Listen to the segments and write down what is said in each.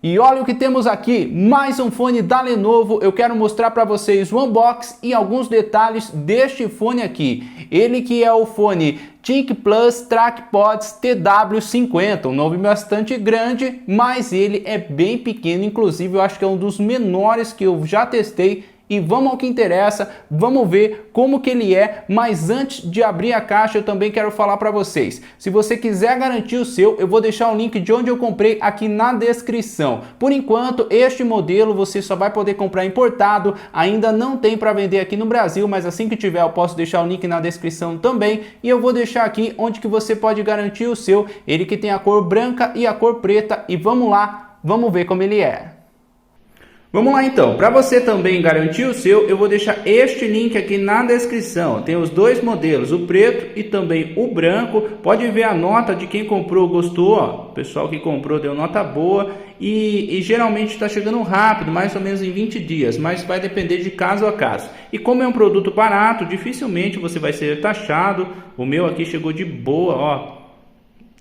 E olha o que temos aqui, mais um fone da Lenovo. Eu quero mostrar para vocês o unboxing e alguns detalhes deste fone aqui. Ele que é o fone ThinkPlus TrackPods TW50, um nome bastante grande, mas ele é bem pequeno, inclusive eu acho que é um dos menores que eu já testei. E vamos ao que interessa, vamos ver como que ele é, mas antes de abrir a caixa eu também quero falar para vocês. Se você quiser garantir o seu, eu vou deixar o link de onde eu comprei aqui na descrição. Por enquanto, este modelo você só vai poder comprar importado, ainda não tem para vender aqui no Brasil, mas assim que tiver eu posso deixar o link na descrição também. E eu vou deixar aqui onde que você pode garantir o seu, ele que tem a cor branca e a cor preta. E vamos lá, vamos ver como ele é. Vamos lá então, para você também garantir o seu, eu vou deixar este link aqui na descrição. Tem os dois modelos, o preto e também o branco. Pode ver a nota de quem comprou, gostou, ó. O pessoal que comprou deu nota boa e geralmente está chegando rápido, mais ou menos em 20 dias, mas vai depender de caso a caso. E como é um produto barato, dificilmente você vai ser taxado. O meu aqui chegou de boa, ó.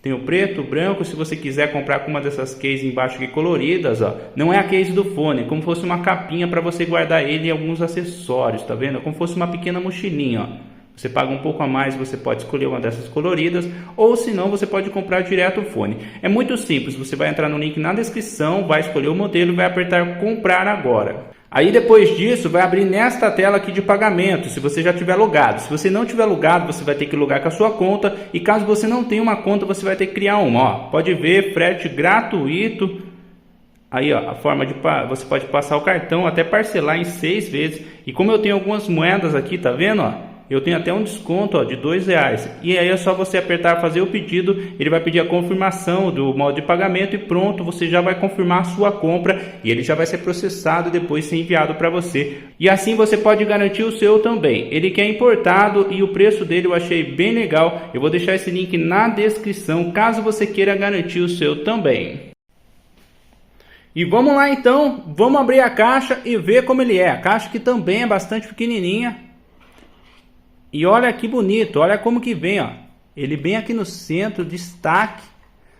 Tem o preto, o branco, se você quiser comprar com uma dessas cases embaixo aqui coloridas, ó. Não é a case do fone, é como se fosse uma capinha para você guardar ele e alguns acessórios, tá vendo? É como se fosse uma pequena mochilinha, ó. Você paga um pouco a mais, você pode escolher uma dessas coloridas, ou se não, você pode comprar direto o fone. É muito simples, você vai entrar no link na descrição, vai escolher o modelo e vai apertar comprar agora. Aí depois disso vai abrir nesta tela aqui de pagamento, se você já tiver logado. Se você não tiver logado, você vai ter que logar com a sua conta. E caso você não tenha uma conta, você vai ter que criar uma. Ó, pode ver, frete gratuito. Aí ó, a forma de você pode passar o cartão, até parcelar em 6 vezes. E como eu tenho algumas moedas aqui, tá vendo? Ó? Eu tenho até um desconto ó, de R$2. E aí é só você apertar fazer o pedido. Ele vai pedir a confirmação do modo de pagamento e pronto, você já vai confirmar a sua compra. E ele já vai ser processado e depois ser enviado para você. E assim você pode garantir o seu também. Ele que é importado e o preço dele eu achei bem legal. Eu vou deixar esse link na descrição caso você queira garantir o seu também. E vamos lá então, vamos abrir a caixa e ver como ele é. A caixa que também é bastante pequenininha. E olha que bonito, olha como que vem, ó. Ele bem aqui no centro, destaque.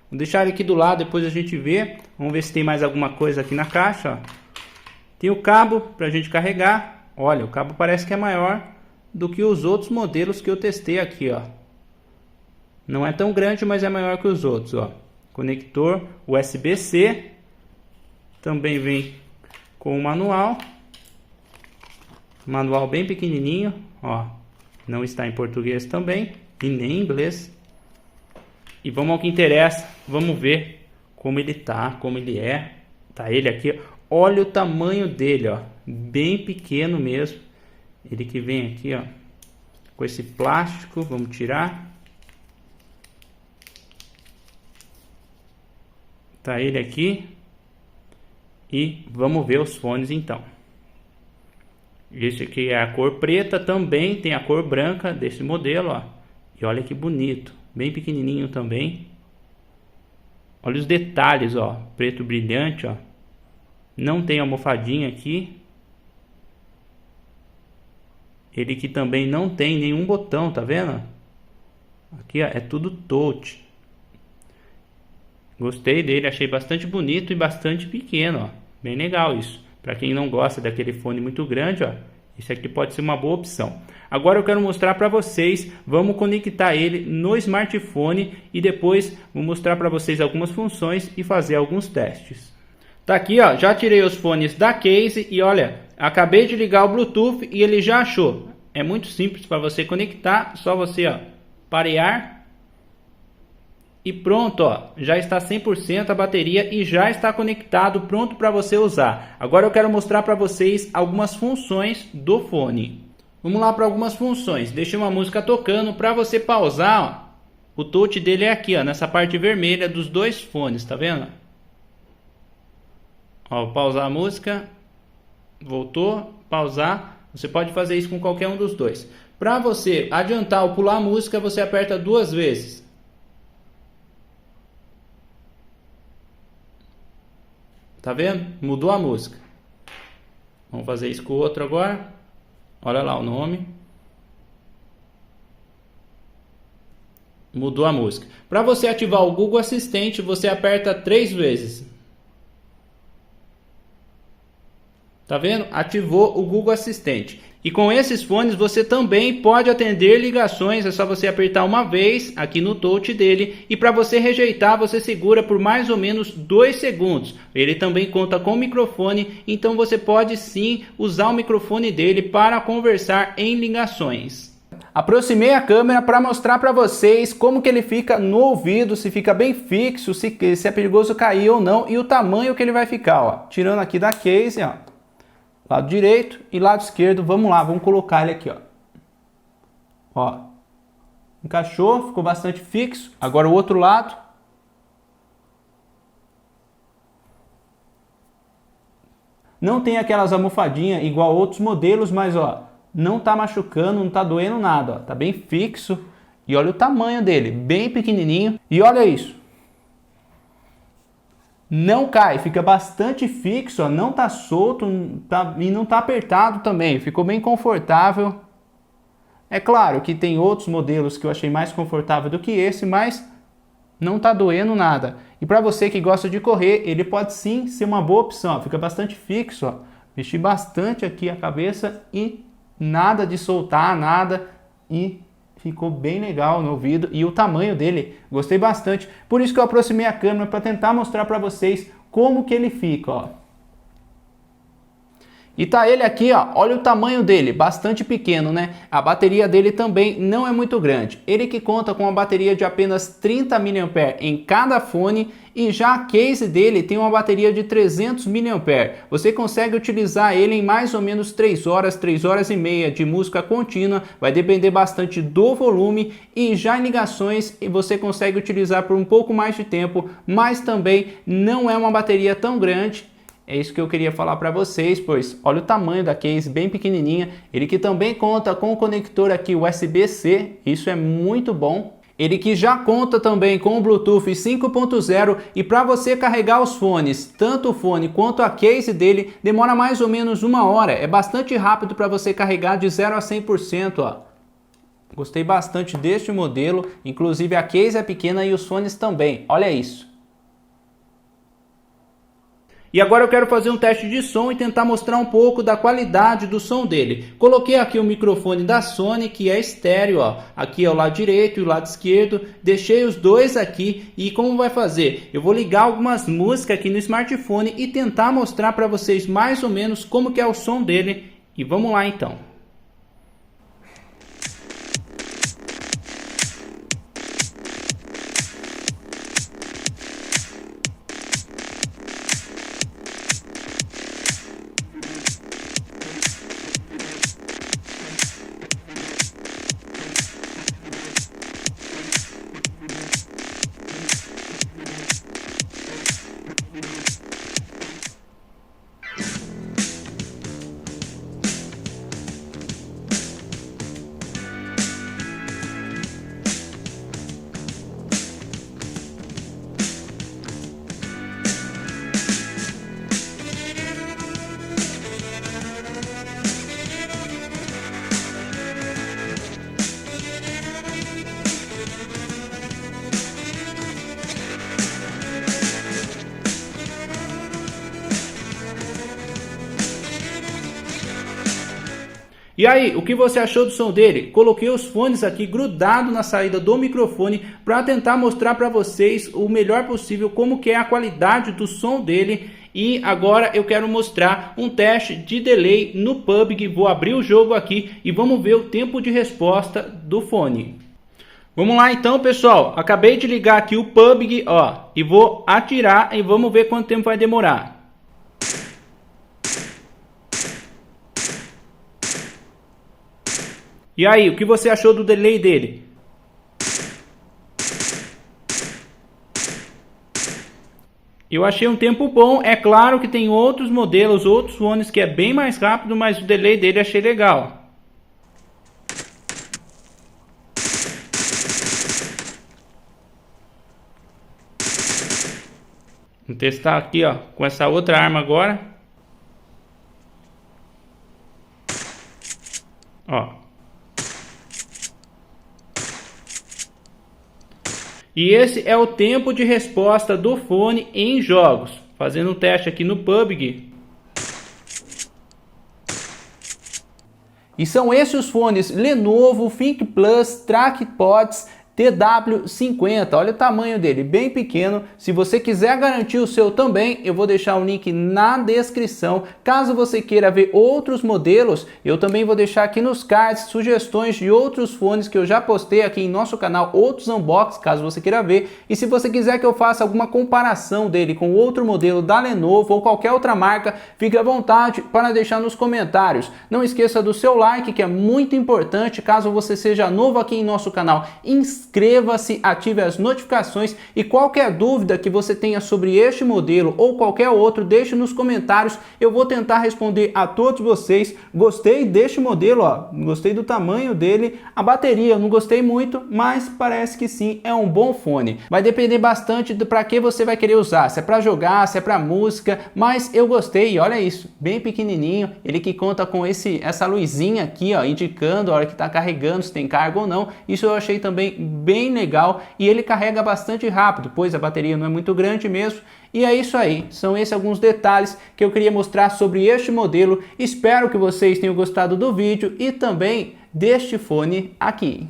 Vou deixar ele aqui do lado, depois a gente vê. Vamos ver se tem mais alguma coisa aqui na caixa, ó. Tem o cabo para a gente carregar. Olha, o cabo parece que é maior do que os outros modelos que eu testei aqui, ó. Não é tão grande, mas é maior que os outros, ó. Conector USB-C. Também vem com o manual. Manual bem pequenininho, ó. Não está em português também e nem em inglês. E vamos ao que interessa. Vamos ver como ele tá, como ele é. Tá ele aqui. Olha o tamanho dele, ó. Bem pequeno mesmo. Ele que vem aqui, ó. Com esse plástico. Vamos tirar. Tá ele aqui. E vamos ver os fones então. Esse aqui é a cor preta, também tem a cor branca desse modelo, ó. E olha que bonito, bem pequenininho também. Olha os detalhes, ó, preto brilhante, ó. Não tem almofadinha aqui. Ele que também não tem nenhum botão, tá vendo? Aqui, ó, é tudo touch. Gostei dele, achei bastante bonito e bastante pequeno, ó. Bem legal isso. Para quem não gosta daquele fone muito grande, ó, esse aqui pode ser uma boa opção. Agora eu quero mostrar para vocês, vamos conectar ele no smartphone e depois vou mostrar para vocês algumas funções e fazer alguns testes. Tá aqui, ó, já tirei os fones da case e olha, acabei de ligar o Bluetooth e ele já achou. É muito simples para você conectar, só você, ó, parear. E pronto, ó, já está 100% a bateria e já está conectado, pronto para você usar. Agora eu quero mostrar para vocês algumas funções do fone. Vamos lá para algumas funções. Deixei uma música tocando. Para você pausar, ó, o touch dele é aqui, ó, nessa parte vermelha dos dois fones, tá vendo? Ó, pausar a música, voltou, pausar. Você pode fazer isso com qualquer um dos dois. Para você adiantar ou pular a música, você aperta 2 vezes. Tá vendo? Mudou a música. Vamos fazer isso com o outro agora. Olha lá o nome. Mudou a música. Para você ativar o Google Assistente, você aperta 3 vezes. Tá vendo? Ativou o Google Assistente. E com esses fones você também pode atender ligações, é só você apertar uma vez aqui no touch dele e para você rejeitar você segura por mais ou menos 2 segundos. Ele também conta com microfone, então você pode sim usar o microfone dele para conversar em ligações. Aproximei a câmera para mostrar para vocês como que ele fica no ouvido, se fica bem fixo, se é perigoso cair ou não e o tamanho que ele vai ficar, ó. Tirando aqui da case, ó. Lado direito e lado esquerdo, vamos lá, vamos colocar ele aqui, ó. Ó, encaixou, ficou bastante fixo. Agora o outro lado. Não tem aquelas almofadinhas igual outros modelos, mas ó, não tá machucando, não tá doendo nada, ó. Tá bem fixo. E olha o tamanho dele, bem pequenininho. E olha isso. Não cai, fica bastante fixo, ó, não tá solto e não tá apertado também, ficou bem confortável. É claro que tem outros modelos que eu achei mais confortável do que esse, mas não tá doendo nada. E para você que gosta de correr, ele pode sim ser uma boa opção, ó, fica bastante fixo, ó. Mexi bastante aqui a cabeça e nada de soltar, nada, e ficou bem legal no ouvido e o tamanho dele, gostei bastante. Por isso que eu aproximei a câmera para tentar mostrar para vocês como que ele fica, ó. E tá ele aqui, ó, olha o tamanho dele, bastante pequeno, né? A bateria dele também não é muito grande. Ele que conta com uma bateria de apenas 30 mAh em cada fone e já a case dele tem uma bateria de 300 mAh. Você consegue utilizar ele em mais ou menos 3 horas e meia de música contínua. Vai depender bastante do volume e já em ligações você consegue utilizar por um pouco mais de tempo, mas também não é uma bateria tão grande. É isso que eu queria falar para vocês, pois olha o tamanho da case, bem pequenininha. Ele que também conta com o conector aqui USB-C, isso é muito bom. Ele que já conta também com o Bluetooth 5.0 e para você carregar os fones, tanto o fone quanto a case dele, demora mais ou menos 1 hora. É bastante rápido para você carregar de 0 a 100%, ó. Gostei bastante deste modelo, inclusive a case é pequena e os fones também, olha isso. E agora eu quero fazer um teste de som e tentar mostrar um pouco da qualidade do som dele. Coloquei aqui o microfone da Sony, que é estéreo, ó. Aqui é o lado direito e o lado esquerdo. Deixei os dois aqui e como vai fazer? Eu vou ligar algumas músicas aqui no smartphone e tentar mostrar para vocês mais ou menos como que é o som dele. E vamos lá então. E aí, o que você achou do som dele? Coloquei os fones aqui grudados na saída do microfone para tentar mostrar para vocês o melhor possível como que é a qualidade do som dele. E agora eu quero mostrar um teste de delay no PUBG. Vou abrir o jogo aqui e vamos ver o tempo de resposta do fone. Vamos lá então, pessoal. Acabei de ligar aqui o PUBG, ó, e vou atirar e vamos ver quanto tempo vai demorar. E aí, o que você achou do delay dele? Eu achei um tempo bom. É claro que tem outros modelos, outros fones que é bem mais rápido, mas o delay dele achei legal. Vou testar aqui, ó, com essa outra arma agora. Ó. E esse é o tempo de resposta do fone em jogos. Fazendo um teste aqui no PUBG. E são esses os fones Lenovo ThinkPlus TrackPods TW50, olha o tamanho dele, bem pequeno. Se você quiser garantir o seu também, eu vou deixar o link na descrição. Caso você queira ver outros modelos, eu também vou deixar aqui nos cards sugestões de outros fones que eu já postei aqui em nosso canal, outros unboxings, caso você queira ver. E se você quiser que eu faça alguma comparação dele com outro modelo da Lenovo ou qualquer outra marca, fique à vontade para deixar nos comentários. Não esqueça do seu like, que é muito importante. Caso você seja novo aqui em nosso canal, inscreva-se, ative as notificações e qualquer dúvida que você tenha sobre este modelo ou qualquer outro, deixe nos comentários, eu vou tentar responder a todos vocês. Gostei deste modelo, ó, gostei do tamanho dele, a bateria eu não gostei muito, mas parece que sim, é um bom fone. Vai depender bastante de para que você vai querer usar, se é para jogar, se é para música, mas eu gostei, olha isso, bem pequenininho, ele que conta com essa luzinha aqui, ó, indicando a hora que está carregando, se tem carga ou não. Isso eu achei também bem legal e ele carrega bastante rápido, pois a bateria não é muito grande mesmo. E é isso aí, são esses alguns detalhes que eu queria mostrar sobre este modelo. Espero que vocês tenham gostado do vídeo e também deste fone aqui.